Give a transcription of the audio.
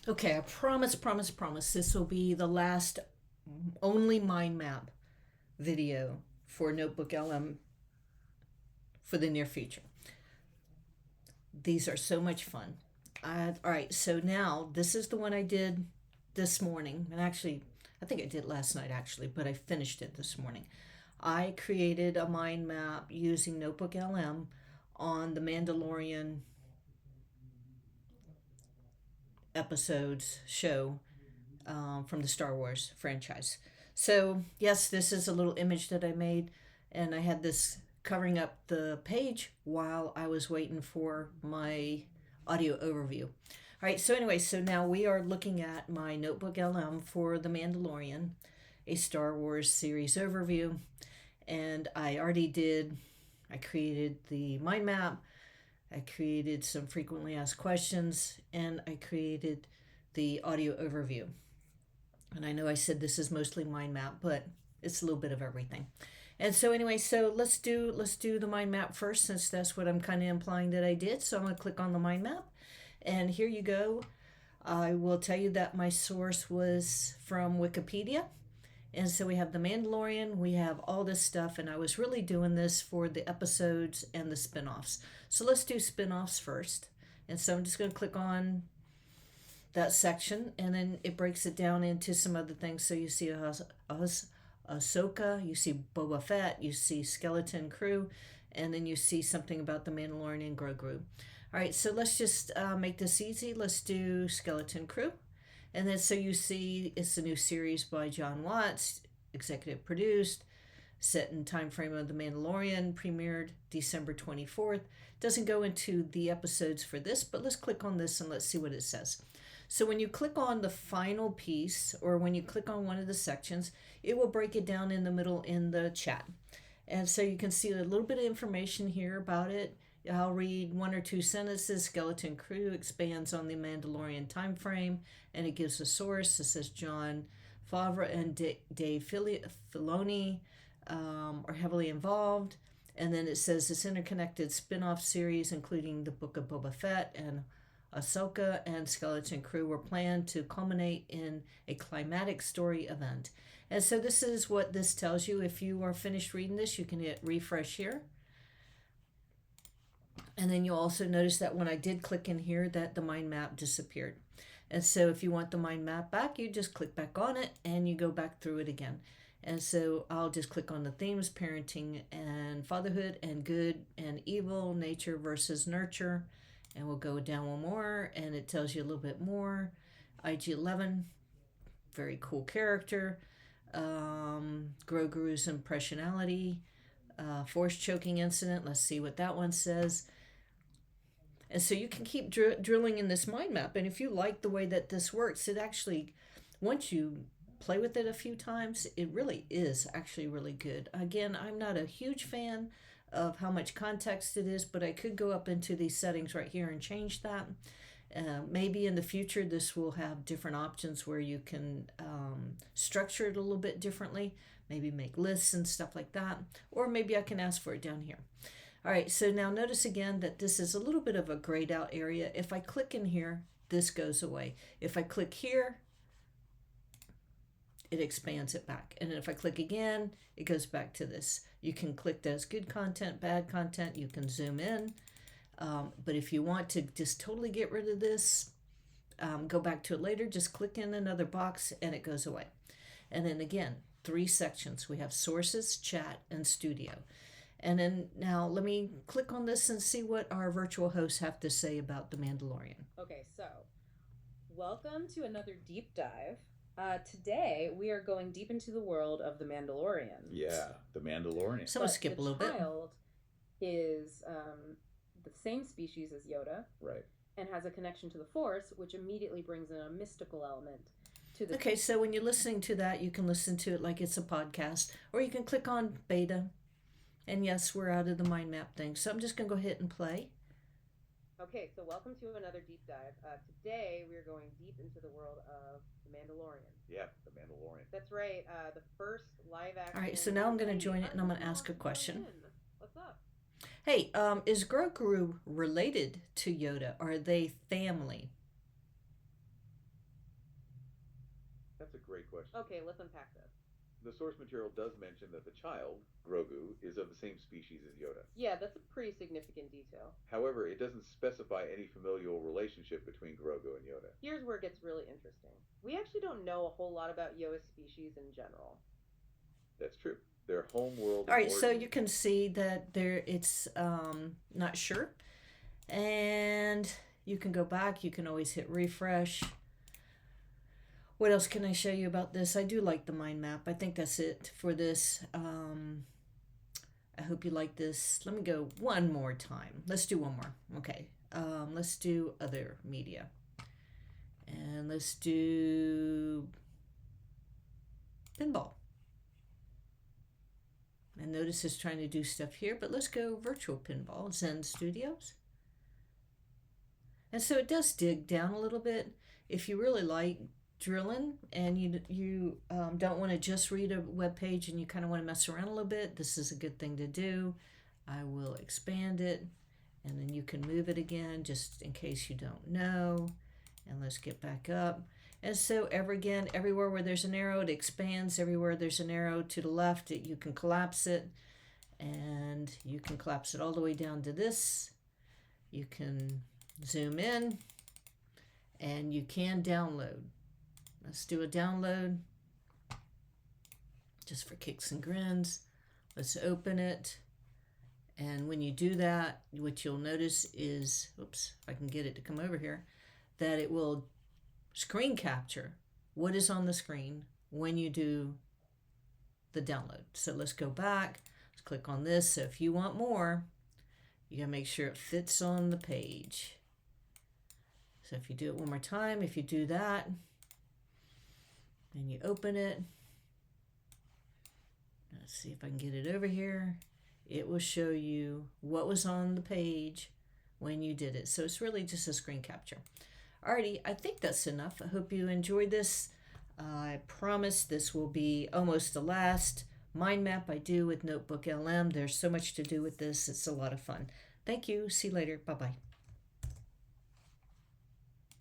Okay, I promise. This will be the last only mind map video for NotebookLM for the near future. These are so much fun. All right, so now this is the one I did this morning. And actually, I think I did last night actually, but I finished it this morning. I created a mind map using NotebookLM on the Mandalorian episodes show from the Star Wars franchise. So, yes, this is a little image that I made, and I had this covering up the page while I was waiting for my audio overview. All right, so anyway, so now we are looking at my Notebook LM for The Mandalorian, a Star Wars series overview, and I created the mind map, I created some frequently asked questions, and I created the audio overview. And I know I said this is mostly mind map, but it's a little bit of everything. And so anyway, so let's do the mind map first, since that's what I'm kind of implying that I did. So I'm going to click on the mind map, and here you go. I will tell you that my source was from Wikipedia. And so we have The Mandalorian, we have all this stuff, and I was really doing this for the episodes and the spin-offs. So let's do spin-offs first. And so I'm just going to click on that section, and then it breaks it down into some other things. So you see Ahsoka, you see Boba Fett, you see Skeleton Crew, and then you see something about the Mandalorian and Grogu. All right, so let's just make this easy. Let's do Skeleton Crew. And then so you see it's a new series by John Watts, executive produced, set in time frame of The Mandalorian, premiered December 24th. Doesn't go into the episodes for this, but let's click on this and let's see what it says. So when you click on the final piece, or when you click on one of the sections, it will break it down in the middle in the chat. And so you can see a little bit of information here about it. I'll read one or two sentences. Skeleton Crew expands on the Mandalorian time frame, and it gives a source. It says Jon Favreau and Dave Filoni are heavily involved. And then it says this interconnected spin-off series, including the Book of Boba Fett and Ahsoka and Skeleton Crew, were planned to culminate in a climatic story event. And so this is what this tells you. If you are finished reading this, you can hit refresh here. And then you'll also notice that when I did click in here, that the mind map disappeared. And so if you want the mind map back, you just click back on it and you go back through it again. And so I'll just click on the themes: parenting and fatherhood, and good and evil, nature versus nurture. And we'll go down one more, and it tells you a little bit more. IG-11, very cool character. Grogu's impressionality. Force choking incident. Let's see what that one says. And so you can keep drilling in this mind map. And if you like the way that this works, it actually, once you play with it a few times, it really is actually really good. Again, I'm not a huge fan of how much context it is, but I could go up into these settings right here and change that. Maybe in the future this will have different options where you can structure it a little bit differently, maybe make lists and stuff like that, or maybe I can ask for it down here. All right, so now notice again that this is a little bit of a grayed out area. If I click in here, this goes away. If I click here, it expands it back. And if I click again, it goes back to this. You can click those good content, bad content. You can zoom in. But if you want to just totally get rid of this, go back to it later, just click in another box and it goes away. And then again, 3 sections. We have sources, chat, and studio. And then now let me click on this and see what our virtual hosts have to say about The Mandalorian. Okay, so welcome to another deep dive. Today we are going deep into the world of The Mandalorian. Yeah, The Mandalorian. So we'll skip a little bit. The child is the same species as Yoda. Right. And has a connection to the Force, which immediately brings in a mystical element to the... Okay, so when you're listening to that, you can listen to it like it's a podcast, or you can click on beta. And yes, we're out of the mind map thing. So I'm just going to go hit and play. Okay, so welcome to another deep dive. Today we're going deep into the world of The Mandalorian. Yeah, The Mandalorian. That's right, the first live action... All right, so now I'm going to join it and I'm going to ask a question. What's up? Hey, is Grogu related to Yoda? Are they family? great question. Okay, let's unpack this. The source material does mention that the child, Grogu, is of the same species as Yoda. Yeah, that's a pretty significant detail. However, it doesn't specify any familial relationship between Grogu and Yoda. Here's where it gets really interesting. We actually don't know a whole lot about Yoda's species in general. That's true. Their home world. All right, so you can see that it's not sure. And you can go back. You can always hit refresh. What else can I show you about this? I do like the mind map. I think that's it for this. I hope you like this. Let me go one more time. Let's do one more. Okay. Let's do other media. And let's do pinball. And notice it's trying to do stuff here, but let's go virtual pinball, Zen Studios. And so it does dig down a little bit. If you really like drilling and you don't want to just read a web page and you kind of want to mess around a little bit, this is a good thing to do. I will expand it and then you can move it again just in case you don't know. And let's get back up. And so everywhere where there's an arrow, it expands. Everywhere there's an arrow to the left, you can collapse it. And you can collapse it all the way down to this. You can zoom in. And you can download. Let's do a download. Just for kicks and grins. Let's open it. And when you do that, what you'll notice is, oops, if I can get it to come over here, that it will screen capture what is on the screen when you do the download. So let's go back. Let's click on this. So if you want more, you gotta make sure it fits on the page. So if you do it one more time, if you do that, and you open it, let's see if I can get it over here. It will show you what was on the page when you did it. So it's really just a screen capture. Alrighty, I think that's enough. I hope you enjoyed this. I promise this will be almost the last mind map I do with NotebookLM. There's so much to do with this. It's a lot of fun. Thank you. See you later. Bye-bye.